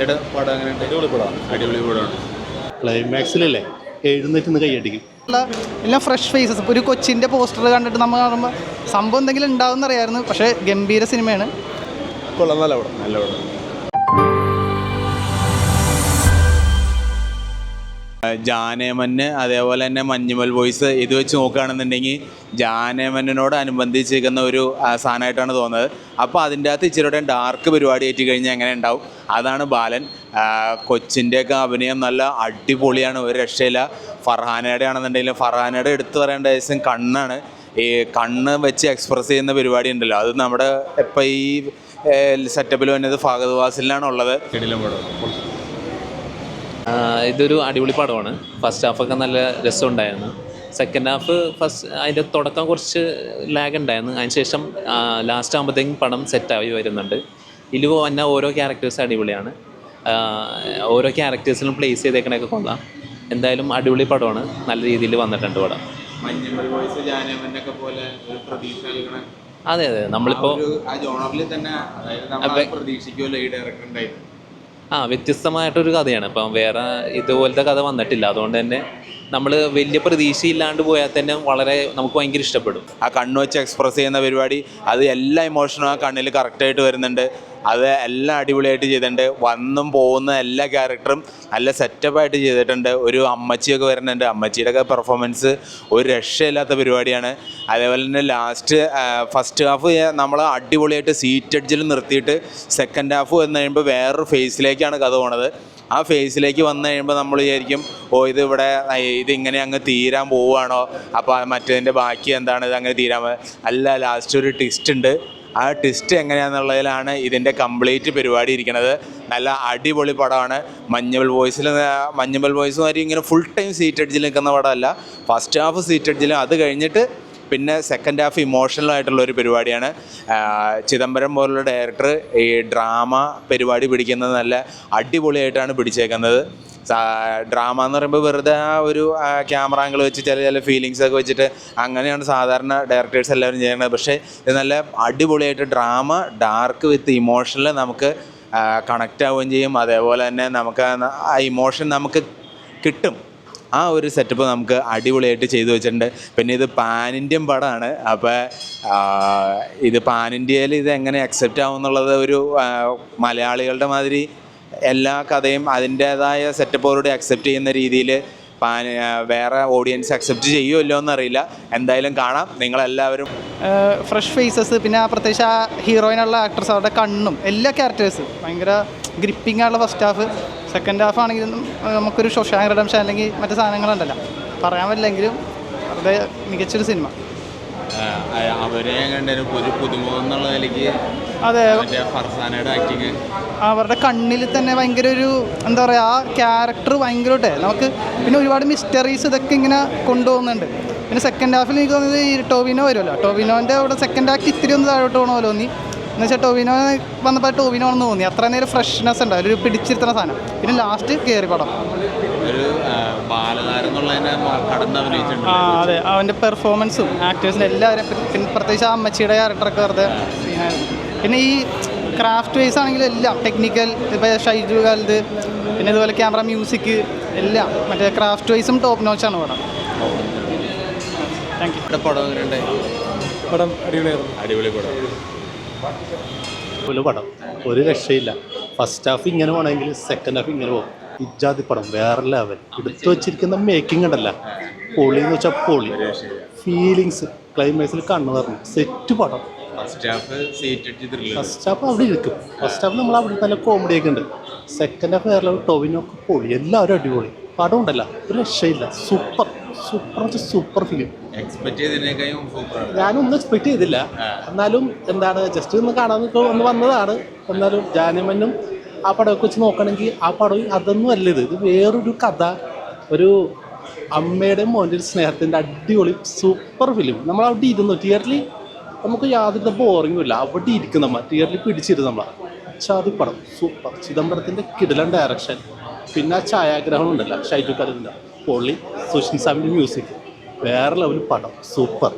ചേട്ടാ പടം എങ്ങനെയുണ്ട്? അടിപൊളി പടമാണ്. ക്ലൈമാക്സിലല്ലേ എഴുന്നേറ്റ് നിന്ന് കൈയടിക്കും. എല്ലാം ഫ്രഷ് ഫേസസ്. ഇപ്പോൾ ഒരു കൊച്ചിൻ്റെ പോസ്റ്റർ കണ്ടിട്ട് നമ്മൾ കാണുമ്പോൾ സംഭവം എന്തെങ്കിലും ഉണ്ടാവും അറിയാമായിരുന്നു. പക്ഷേ ഗംഭീര സിനിമയാണ്. കൊള്ളാം, നല്ല പടം. ജാനേമന് അതേപോലെ തന്നെ മഞ്ഞുമൽ ബോയ്സ് ഇത് വെച്ച് നോക്കുകയാണെന്നുണ്ടെങ്കിൽ ജാനേമനോട് അനുബന്ധിച്ചിരിക്കുന്ന ഒരു സാധനമായിട്ടാണ് തോന്നുന്നത്. അപ്പോൾ അതിൻ്റെ അകത്ത് ഇച്ചിരിയുടെ ഡാർക്ക് പരിപാടി ആയിട്ട് കഴിഞ്ഞാൽ എങ്ങനെ ഉണ്ടാവും, അതാണ് ബാലൻ. കൊച്ചിൻ്റെയൊക്കെ അഭിനയം നല്ല അടിപൊളിയാണ്, ഒരു രക്ഷയില്ല. ഫർഹാനയുടെ ആണെന്നുണ്ടെങ്കിലും ഫർഹാനയുടെ എടുത്തു പറയേണ്ട ദിവസം കണ്ണാണ്. ഈ കണ്ണ് വെച്ച് എക്സ്പ്രസ് ചെയ്യുന്ന പരിപാടി ഉണ്ടല്ലോ, അത് നമ്മുടെ ഇപ്പം ഈ സെറ്റപ്പിൽ വന്നത് ഫഹദ് ഫാസിലിനാണുള്ളത്. ഇതൊരു അടിപൊളി പടമാണ്. ഫസ്റ്റ് ഹാഫൊക്കെ നല്ല രസമുണ്ടായിരുന്നു. സെക്കൻഡ് ഹാഫ് അതിൻ്റെ തുടക്കം കുറച്ച് ലാഗ് ഉണ്ടായിരുന്നു. അതിന് ശേഷം ലാസ്റ്റ് ആകുമ്പോഴത്തേക്കും പടം സെറ്റായി വരുന്നുണ്ട്. ഇതിൽ വന്ന ഓരോ ക്യാരക്ടേഴ്സ് അടിപൊളിയാണ്. ഓരോ ക്യാരക്ടേഴ്സിലും പ്ലേസ് ചെയ്തേക്കണൊക്കെ കൊള്ളാം. എന്തായാലും അടിപൊളി പടമാണ്, നല്ല രീതിയിൽ വന്നിട്ടുണ്ട് പടം. അതെ നമ്മളിപ്പോൾ വ്യത്യസ്തമായിട്ടൊരു കഥയാണ്. ഇപ്പം വേറെ ഇതുപോലത്തെ കഥ വന്നിട്ടില്ല. അതുകൊണ്ട് തന്നെ നമ്മൾ വലിയ പ്രതീക്ഷയില്ലാണ്ട് പോയാൽ തന്നെ നമുക്ക് ഭയങ്കര ഇഷ്ടപ്പെടും. ആ കണ്ണ് വെച്ച് എക്സ്പ്രസ് ചെയ്യുന്ന പരിപാടി, അത് എല്ലാ ഇമോഷനും ആ കണ്ണിൽ കറക്റ്റായിട്ട് വരുന്നുണ്ട്. അത് എല്ലാം അടിപൊളിയായിട്ട് ചെയ്തിട്ടുണ്ട്. വന്നും പോകുന്ന എല്ലാ ക്യാരക്ടറും നല്ല സെറ്റപ്പായിട്ട് ചെയ്തിട്ടുണ്ട്. ഒരു അമ്മച്ചിയൊക്കെ വരുന്നുണ്ട്. അമ്മച്ചിയുടെയൊക്കെ പെർഫോമൻസ് ഒരു രക്ഷയില്ലാത്ത പരിപാടിയാണ്. അതേപോലെ തന്നെ ഫസ്റ്റ് ഹാഫ് നമ്മൾ അടിപൊളിയായിട്ട് സീറ്റ് എഡ്ജിൽ നിർത്തിയിട്ട് സെക്കൻഡ് ഹാഫ് വന്നു കഴിയുമ്പോൾ വേറൊരു ഫേസിലേക്കാണ് കഥ പോണത്. ആ ഫേസിലേക്ക് വന്നു കഴിയുമ്പോൾ നമ്മൾ വിചാരിക്കും, ഇതിങ്ങനെ അങ്ങ് തീരാൻ പോവുകയാണോ, അപ്പോൾ മറ്റേതിൻ്റെ ബാക്കി എന്താണ്, ഇത് അങ്ങനെ തീരാൻ അല്ല. ലാസ്റ്റ് ഒരു ട്വിസ്റ്റ് ഉണ്ട്. ആ ട്വിസ്റ്റ് എങ്ങനെയാണെന്നുള്ളതിലാണ് ഇതിൻ്റെ കംപ്ലീറ്റ് പരിപാടി ഇരിക്കുന്നത്. നല്ല അടിപൊളി പടമാണ്. മഞ്ഞുമൽ ബോയ്സ് മാതിരി ഇങ്ങനെ ഫുൾ ടൈം സീറ്റ് എഡ്ജിൽ നിൽക്കുന്ന പടമല്ല. ഫസ്റ്റ് ഹാഫ് സീറ്റ് എഡ്ജിലും, അത് കഴിഞ്ഞിട്ട് പിന്നെ സെക്കൻഡ് ഹാഫ് ഇമോഷണലായിട്ടുള്ളൊരു പരിപാടിയാണ്. ചിദംബരം പോലുള്ള ഡയറക്ടർ ഈ ഡ്രാമ പരിപാടി പിടിക്കുന്നത് നല്ല അടിപൊളിയായിട്ടാണ് പിടിച്ചേക്കുന്നത്. ഡ്രാമ എന്ന് പറയുമ്പോൾ വെറുതെ ആ ഒരു ക്യാമറ ആംഗിൾ വെച്ച് ചില ഫീലിങ്സൊക്കെ വെച്ചിട്ട് അങ്ങനെയാണ് സാധാരണ ഡയറക്ടേഴ്സ് എല്ലാവരും ചെയ്യുന്നത്. പക്ഷേ ഇത് നല്ല അടിപൊളിയായിട്ട് ഡ്രാമ ഡാർക്ക് വിത്ത് ഇമോഷനിൽ നമുക്ക് കണക്റ്റ് ആവുകയും ചെയ്യും. അതേപോലെ തന്നെ നമുക്ക് ആ ഇമോഷൻ നമുക്ക് കിട്ടും. ആ ഒരു സെറ്റപ്പ് നമുക്ക് അടിപൊളിയായിട്ട് ചെയ്തു വെച്ചിട്ടുണ്ട്. പിന്നെ ഇത് പാൻ ഇന്ത്യൻ പടമാണ്. അപ്പോൾ ഇത് പാൻ ഇന്ത്യയിൽ ഇത് എങ്ങനെ അക്സെപ്റ്റ് ആവും എന്നുള്ളത് ഒരു മലയാളികളുടെ മാതിരി എല്ലാ കഥയും അതിൻ്റേതായ സെറ്റപ്പോടുകൂടി അക്സെപ്റ്റ് ചെയ്യുന്ന രീതിയിൽ വേറെ ഓഡിയൻസ് അക്സെപ്റ്റ് ചെയ്യുമല്ലോ എന്നറിയില്ല. എന്തായാലും കാണാം, നിങ്ങളെല്ലാവരും. ഫ്രഷ് ഫേസസ്, പിന്നെ പ്രത്യേകിച്ച് ആ ഹീറോയിനുള്ള ആക്ട്രസ്, അവരുടെ കണ്ണും എല്ലാ ക്യാരക്ടേഴ്സും ഭയങ്കര ഗ്രിപ്പിംഗ് ആയുള്ള ഫസ്റ്റ് ഹാഫ്. സെക്കൻഡ് ഹാഫ് ആണെങ്കിലും നമുക്കൊരു ശോശാങ്ക് റിഡംഷൻ അല്ലെങ്കിൽ മറ്റു സാധനങ്ങളുണ്ടല്ലോ, പറയാൻ പറ്റില്ലെങ്കിലും വളരെ മികച്ചൊരു സിനിമ. അവരെ കണ്ടൊരു പുതുമുഖം എന്നുള്ള നിലയ്ക്ക് അതെ, ഫർസാനയുടെ ആക്ടിങ്, അവരുടെ കണ്ണിൽ തന്നെ ഭയങ്കര ഒരു എന്താ പറയുക, ആ ക്യാരക്ടർ ഭയങ്കരമായിട്ടേ നമുക്ക്. പിന്നെ ഒരുപാട് മിസ്റ്ററീസ് ഇതൊക്കെ ഇങ്ങനെ കൊണ്ടുപോകുന്നുണ്ട്. പിന്നെ സെക്കൻഡ് ഹാഫിൽ എനിക്ക് തോന്നുന്നത് ഈ ടോവിനോ വരുമല്ലോ, ടോവിനോൻ്റെ അവിടെ സെക്കൻഡ് ആക്ട് ഇത്തിരി ഒന്ന് താഴോട്ട് പോകണ പോലെ തോന്നി. എന്ന് വെച്ചാൽ ടോവിനോ വന്നപ്പോൾ ടോവിനോ ആണെന്ന് തോന്നി. അത്ര നേരം ഫ്രഷ്നെസ് ഉണ്ട്, ഒരു പിടിച്ചിരുത്തുന്ന സാധനം. പിന്നെ ലാസ്റ്റ് കയറി പടം. അതെ, അവൻ്റെ പെർഫോമൻസും ആക്ടേഴ്സിൻ്റെ എല്ലാവരും, പിന്നെ പ്രത്യേകിച്ച് ആ അമ്മച്ചിയുടെ ക്യാരക്ടറൊക്കെ വെറുതെ. പിന്നെ ഈ ക്രാഫ്റ്റ് വൈസ് ആണെങ്കിലും എല്ലാം ടെക്നിക്കൽ, ഇപ്പോൾ ഷൈജു കാലത്ത്, പിന്നെ ഇതുപോലെ ക്യാമറ, മ്യൂസിക് എല്ലാം മറ്റേ ക്രാഫ്റ്റ് വൈസും ടോപ്പ് നോച്ചാണ് പടം. Thank you. പടം അടിപൊളി പടം, ഒരു രക്ഷയില്ല. ഫസ്റ്റ് ഹാഫ് ഇങ്ങനെ പോകണമെങ്കിൽ സെക്കൻഡ് ഹാഫ് ഇങ്ങനെ പോകും. ഇജാതി പടം വേറെ ലെവൽ. എടുത്തു വച്ചിരിക്കുന്ന മേക്കിംഗ് ഉണ്ടല്ല, പൊളി എന്ന് വെച്ചാൽ പൊളി. ഫീലിങ്സ് ക്ലൈമാക്സിൽ കണ്ണു പറഞ്ഞു സെറ്റ് പടം. ഫസ്റ്റ് ഹാഫ് അവിടെ ഇരിക്കും. ഫസ്റ്റ് ഹാഫ് നമ്മൾ അവിടെ നല്ല കോമഡിയൊക്കെ ഉണ്ട്. സെക്കൻഡ് ഹാഫ് വേറെ ടോവിനൊക്കെ പൊളി, എല്ലാവരും അടിപൊളി. പടം ഉണ്ടല്ല, ഒരു രക്ഷയില്ല. Super film. ഞാനൊന്നും എക്സ്പെക്ട് ചെയ്തില്ല. എന്നാലും എന്താണ്, ജസ്റ്റ് ഒന്ന് കാണാൻ ഒന്ന് വന്നതാണ്. എന്നാലും ജാനമനും ആ പടമൊക്കെ വെച്ച് നോക്കുകയാണെങ്കിൽ ആ പടം അതൊന്നും അല്ല. ഇത് വേറൊരു കഥ, ഒരു അമ്മയുടെയും മോൻ്റെ സ്നേഹത്തിൻ്റെ അടിപൊളി സൂപ്പർ ഫിലിം. നമ്മളവിടെ ഇരുന്നു തിയേറ്ററിൽ, നമുക്ക് യാതൊരു ബോറിങ്ങും ഇല്ല. അവിടെ ഇരിക്കും നമ്മൾ, തിയേറ്ററിൽ പിടിച്ചിരുന്നു നമ്മളാണ്. ചാതി പടം സൂപ്പർ. ചിദംബരത്തിൻ്റെ കിടിലൻ ഡയറക്ഷൻ, പിന്നെ ആ ഛായാഗ്രഹണം ഉണ്ടല്ലോ ഷൈജു കലിൻ്റെ പൊളി. സുഷിൻ സാമിൻ്റെ മ്യൂസിക് വേറെ ലെവൽ പടം. സൂപ്പർ.